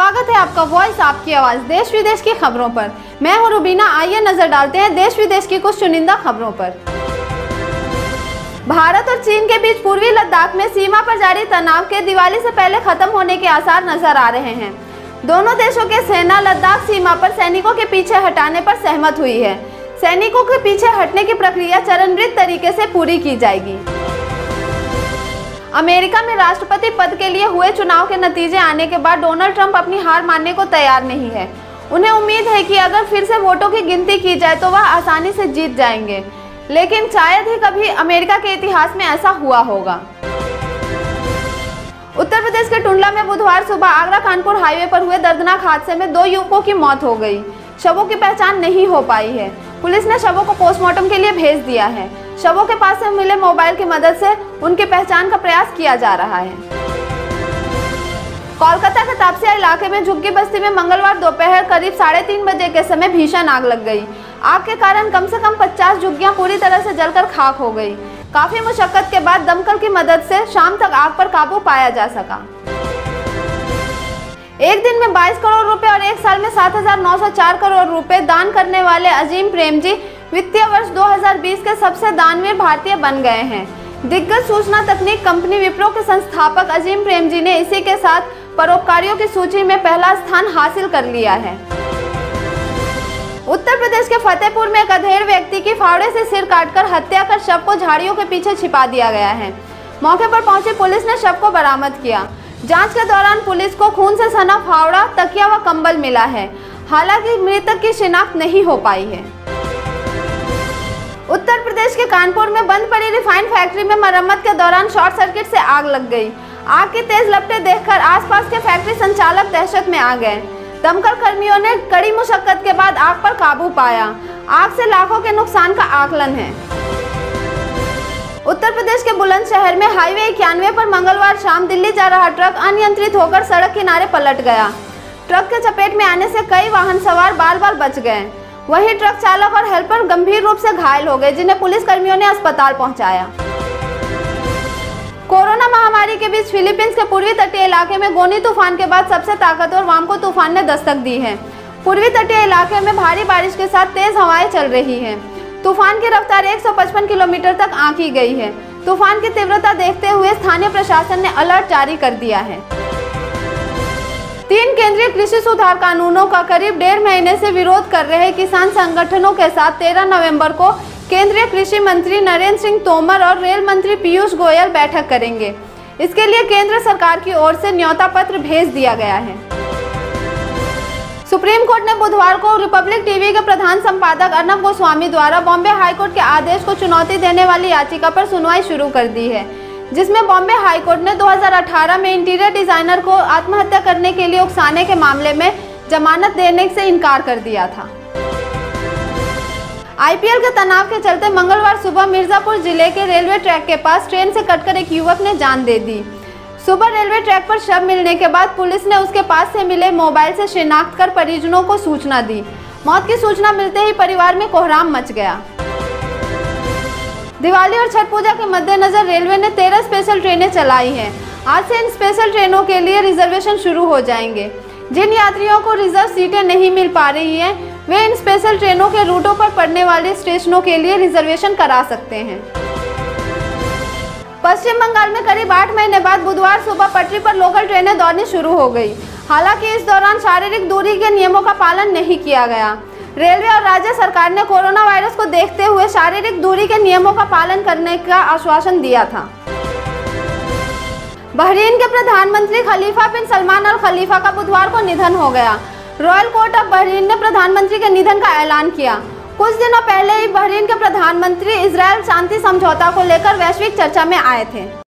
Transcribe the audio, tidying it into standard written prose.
स्वागत है आपका वॉइस आपकी आवाज देश विदेश की खबरों पर। मैं हूं रुबीना। आइए नजर डालते हैं देश विदेश की कुछ चुनिंदा खबरों पर। भारत और चीन के बीच पूर्वी लद्दाख में सीमा पर जारी तनाव के दिवाली से पहले खत्म होने के आसार नजर आ रहे हैं। दोनों देशों की सेना लद्दाख सीमा पर सैनिकों के पीछे हटाने पर सहमत हुई है। सैनिकों के पीछे हटने की प्रक्रिया चरणबद्ध तरीके से पूरी की जाएगी। अमेरिका में राष्ट्रपति पद के लिए हुए चुनाव के नतीजे आने के बाद डोनाल्ड ट्रंप अपनी हार मानने को तैयार नहीं है। उन्हें उम्मीद है कि अगर फिर से वोटों की गिनती की जाए तो वह आसानी से जीत जाएंगे, लेकिन शायद ही कभी अमेरिका के इतिहास में ऐसा हुआ होगा। उत्तर प्रदेश के टुंडला में बुधवार सुबह आगरा कानपुर हाईवे पर हुए दर्दनाक हादसे में 2 युवकों की मौत हो गई। शवों की पहचान नहीं हो पाई है। पुलिस ने शवों को पोस्टमार्टम के लिए भेज दिया है। शवों के पास से मिले मोबाइल की मदद से उनकी पहचान का प्रयास किया जा रहा है। कोलकाता के तापसिया इलाके में झुग्गी बस्ती में मंगलवार दोपहर करीब 3:30 बजे के समय भीषण आग लग गई। आग के कारण कम से कम 50 झुग्गियां पूरी तरह से जलकर खाक हो गई। काफी मुशक्कत के बाद दमकल की मदद से शाम तक आग पर काबू पाया जा सका। एक दिन में 22 करोड़ रुपए और एक साल में 7,904 करोड़ रुपए दान करने वाले अजीम प्रेमजी वित्तीय वर्ष 2020 के सबसे दानवीर भारतीय बन गए हैं। दिग्गज सूचना तकनीक कंपनी विप्रो के संस्थापक अजीम प्रेमजी ने इसी के साथ परोपकारियों की सूची में पहला स्थान हासिल कर लिया है। उत्तर प्रदेश के फतेहपुर में एक अधेड़ व्यक्ति की फावड़े से सिर काटकर हत्या कर शव को झाड़ियों के पीछे छिपा दिया गया है। मौके पर पहुंची पुलिस ने शव को बरामद किया। जांच के दौरान पुलिस को खून से सना फावड़ा, तकिया व कंबल मिला है। हालांकि मृतक की शिनाख्त नहीं हो पाई है। उत्तर प्रदेश के कानपुर में बंद पड़ी रिफाइंड फैक्ट्री में मरम्मत के दौरान शॉर्ट सर्किट से आग लग गई। आग की तेज लपटें देखकर आसपास के फैक्ट्री संचालक दहशत में आ गए। दमकल कर्मियों ने कड़ी मुशक्कत के बाद आग पर काबू पाया। आग से लाखों के नुकसान का आकलन है। उत्तर प्रदेश के बुलंदशहर में हाईवे 91 पर मंगलवार शाम दिल्ली जा रहा ट्रक अनियंत्रित होकर सड़क किनारे पलट गया। ट्रक के चपेट में आने से कई वाहन सवार बाल बाल बच गए। वहीं ट्रक चालक और हेल्पर गंभीर रूप से घायल हो गए, जिन्हें पुलिस कर्मियों ने अस्पताल पहुंचाया। कोरोना महामारी के बीच फिलीपींस के पूर्वी तटीय इलाके में गोनी तूफान के बाद सबसे ताकतवर वामको तूफान ने दस्तक दी है। पूर्वी तटीय इलाके में भारी बारिश के साथ तेज हवाएं चल रही हैं। तूफान की रफ्तार 155 किलोमीटर तक आंकी गई है। तूफान की तीव्रता देखते हुए स्थानीय प्रशासन ने अलर्ट जारी कर दिया है। 3 केंद्रीय कृषि सुधार कानूनों का करीब 1.5 महीने से विरोध कर रहे किसान संगठनों के साथ 13 नवंबर को केंद्रीय कृषि मंत्री नरेंद्र सिंह तोमर और रेल मंत्री पीयूष गोयल बैठक करेंगे। इसके लिए केंद्र सरकार की ओर से न्योता पत्र भेज दिया गया है। सुप्रीम कोर्ट ने बुधवार को रिपब्लिक टीवी के प्रधान संपादक अर्नब गोस्वामी द्वारा बॉम्बे हाईकोर्ट के आदेश को चुनौती देने वाली याचिका पर सुनवाई शुरू कर दी है, जिसमें बॉम्बे हाईकोर्ट ने 2018 में इंटीरियर डिजाइनर को आत्महत्या करने के लिए उकसाने के मामले में जमानत देने से इनकार कर दिया था। आईपीएल के तनाव के चलते मंगलवार सुबह मिर्जापुर जिले के रेलवे ट्रैक के पास ट्रेन से कटकर एक युवक ने जान दे दी। सुबह रेलवे ट्रैक पर शव मिलने के बाद पुलिस ने उसके पास से मिले मोबाइल से शिनाख्त कर परिजनों को सूचना दी। मौत की सूचना मिलते ही परिवार में कोहराम मच गया। दिवाली और छठ पूजा के मद्देनजर रेलवे ने 13 स्पेशल ट्रेनें चलाई हैं। आज से इन स्पेशल ट्रेनों के लिए रिजर्वेशन शुरू हो जाएंगे। जिन यात्रियों को रिजर्व सीटें नहीं मिल पा रही हैं, वे इन स्पेशल ट्रेनों के रूटों पर पड़ने वाले स्टेशनों के लिए रिजर्वेशन करा सकते हैं। पश्चिम बंगाल में करीब 8 महीने बाद बुधवार सुबह पटरी पर लोकल ट्रेनें दौड़नी शुरू हो गई। हालांकि इस दौरान शारीरिक दूरी के नियमों का पालन नहीं किया गया। रेलवे और राज्य सरकार ने कोरोना वायरस को देखते हुए शारीरिक दूरी के नियमों का पालन करने का आश्वासन दिया था। बहरीन के प्रधानमंत्री खलीफा बिन सलमान अल खलीफा का बुधवार को निधन हो गया। रॉयल कोर्ट ऑफ बहरीन ने प्रधानमंत्री के निधन का ऐलान किया। कुछ दिनों पहले ही बहरीन के प्रधानमंत्री इजरायल शांति समझौता को लेकर वैश्विक चर्चा में आए थे।